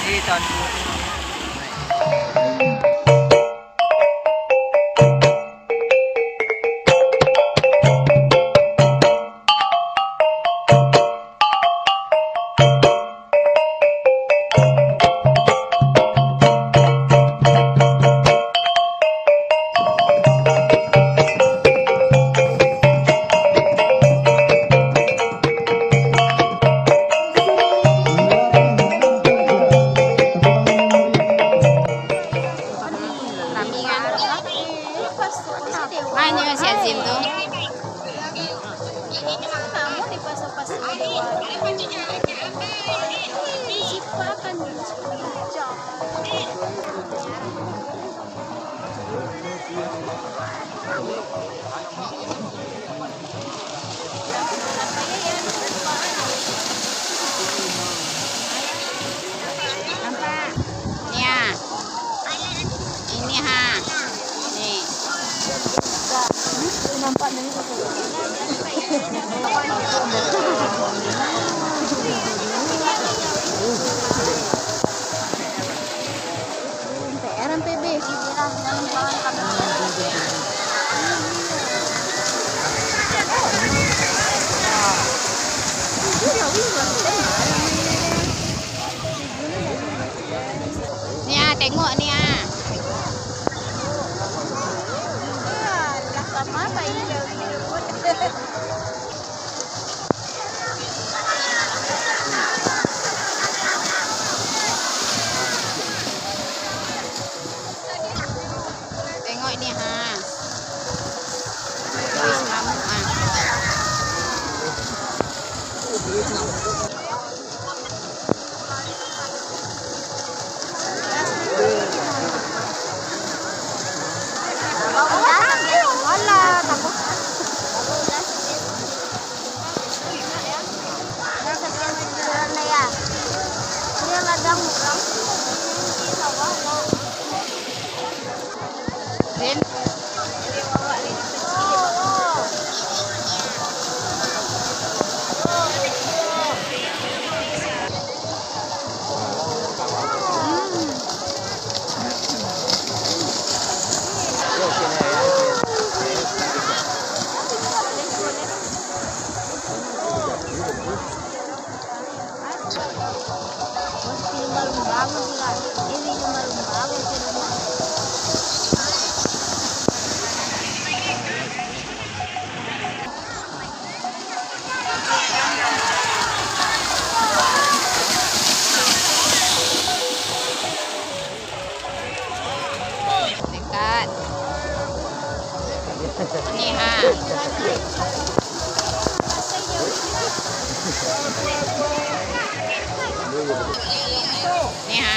Di tahun Mana yang si Azim tuh? Kamu dipasok-pasok sipakan Nampak? Ni ha. Ini ha. Ni. nampak nih PR PB bilang Ni ha, tengok ni ha. apa ini Tengok ni ha. Wis ngamuk ha. Wala, takut. Rin. Dekat. Ni ha. Ni ha.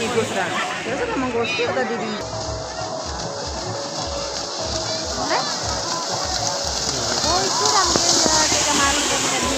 ini Gusra. Biasa memang gosip tadi di. Oh, itu rambil di kemarin tadi.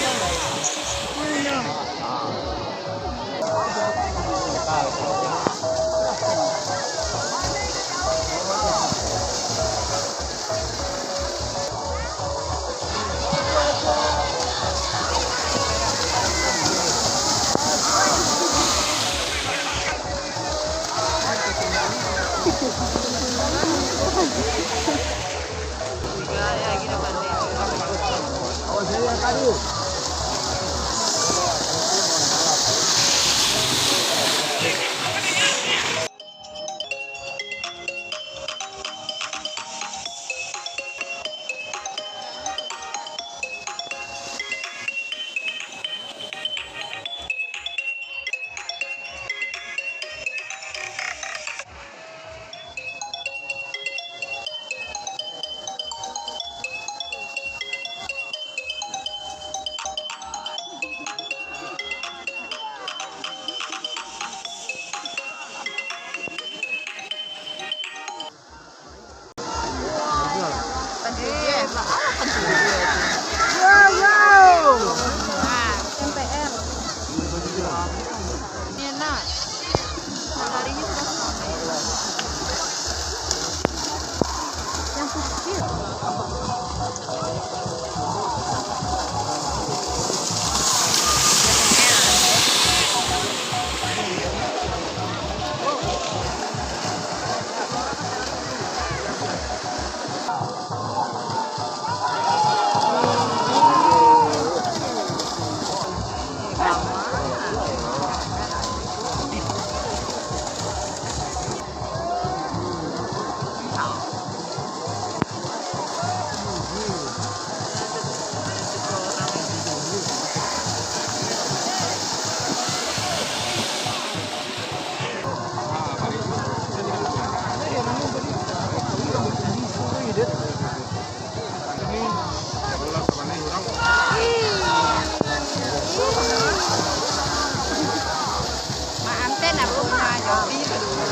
Bisa dulu.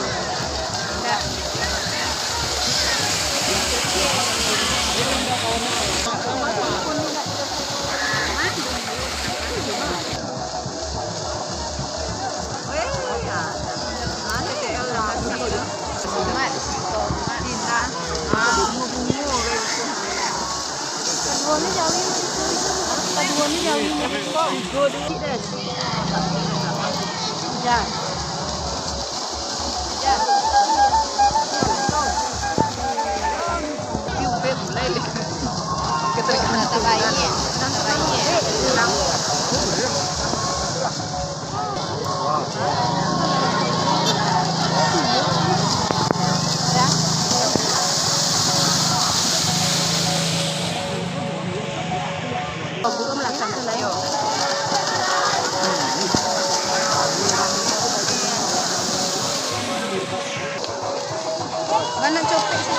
Enggak. Oh ya. Ada kayak orang gitu. Tomat. Tomat. Cinta. Bungu-bungu kayak gitu. Paduannya Jawi mah itu. Paduannya Jawi mah. Kok good deh. Ya. Juga mulai deh. Nata bayi. Nata bayi. Ya. Aku kan melaksanakan layo. Mana copet sih?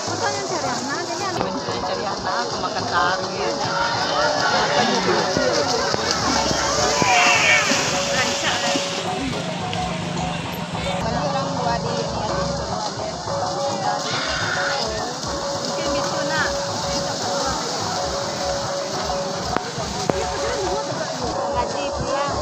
Bukan yang cari anak, ini anak. Cari anak, aku makan taru ya. Rancak lah. Balik orang buat di Mungkin gitu nak. Ngaji pulang.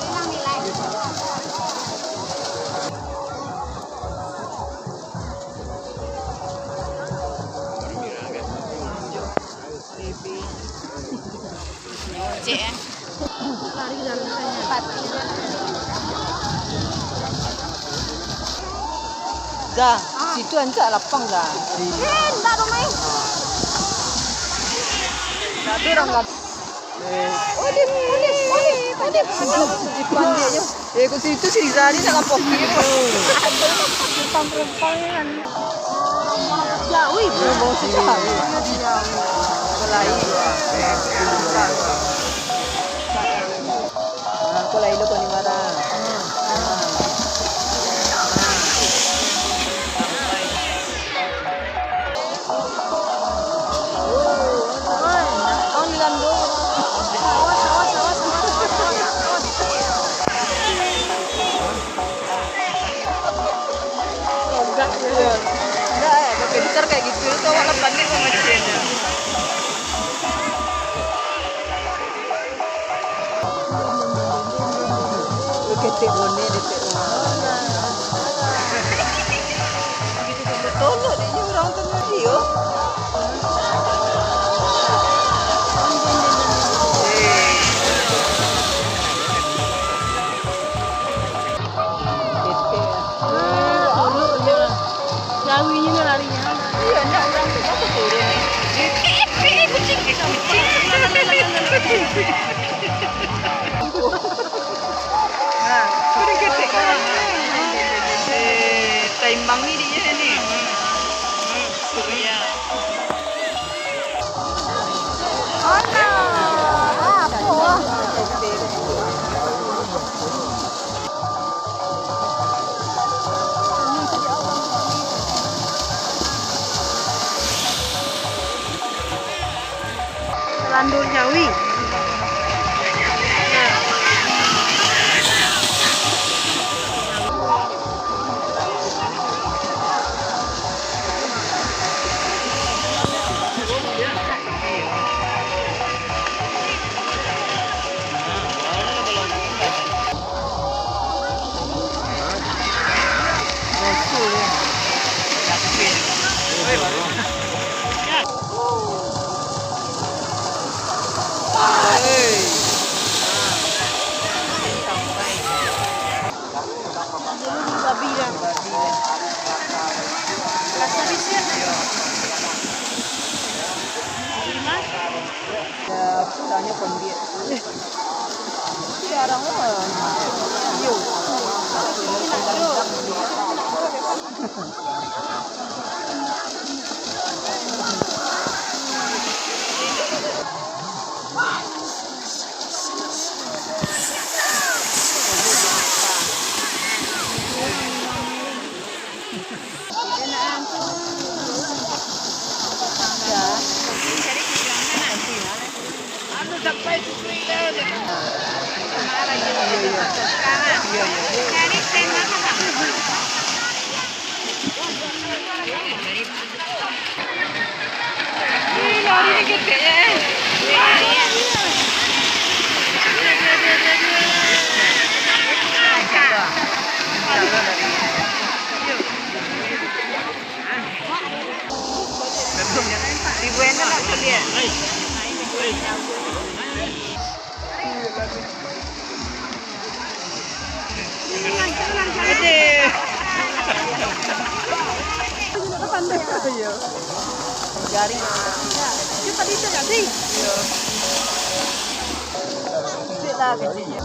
Pulang nilai. Cek ya. Lari ke dalam sana. Cepat. Dah, situ ancak lapang dah. Enggak dong, Mei. Tapi orang nggak. Odip. Depan dia aja. Ke situ sih Zari nak kapok gitu. Perempuan kan. Jawi. Mau sih Jawi. Kulai. Kulai lo kau ni mana? Oh, ni landu. Enggak ya, pakai gitar kayak gitu tuh awak lepannya sama ciennya. Ketik bone detik rumah. Begitu betul loh, dia orang tengah dia. Jawinya nih larinya. Iya, enggak orang tengah tuh turun. Kucing. Nah, sudah ketik kan. Timbang ni dia ni. Surya. Landur Jawi. Babi dah. Rasa bisa. Ya, tanya pembiak. Sekarang lah. Yo. Ano sampai susui lah. Cari stand mana tak? Lari ni gede ya. Ibu enak nak dia. Garing. Cepat itu ya sih. Kecil lah kecilnya.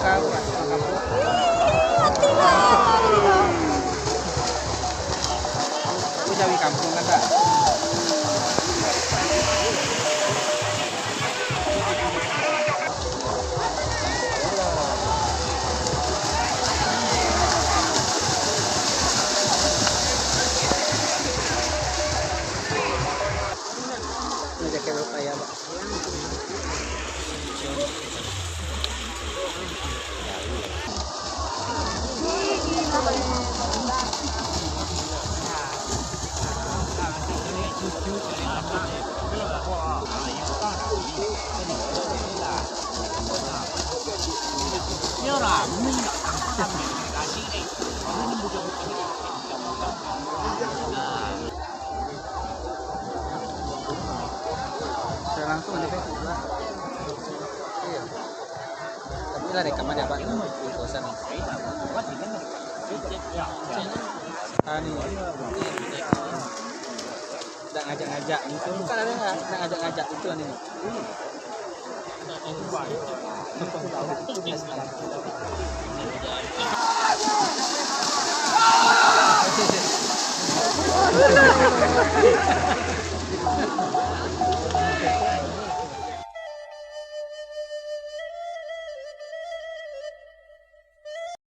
Tahun Jawi kampung kan tak? Ini jaket lupa ya, Pak. Saya langsung aja Facebook lah. Iya. Tapi lah rekaman ya Pak di kosan nih. Nih. Tidak ngajak-ngajak itu bukan ada nggak? Tidak ngajak-ngajak itu kan ini.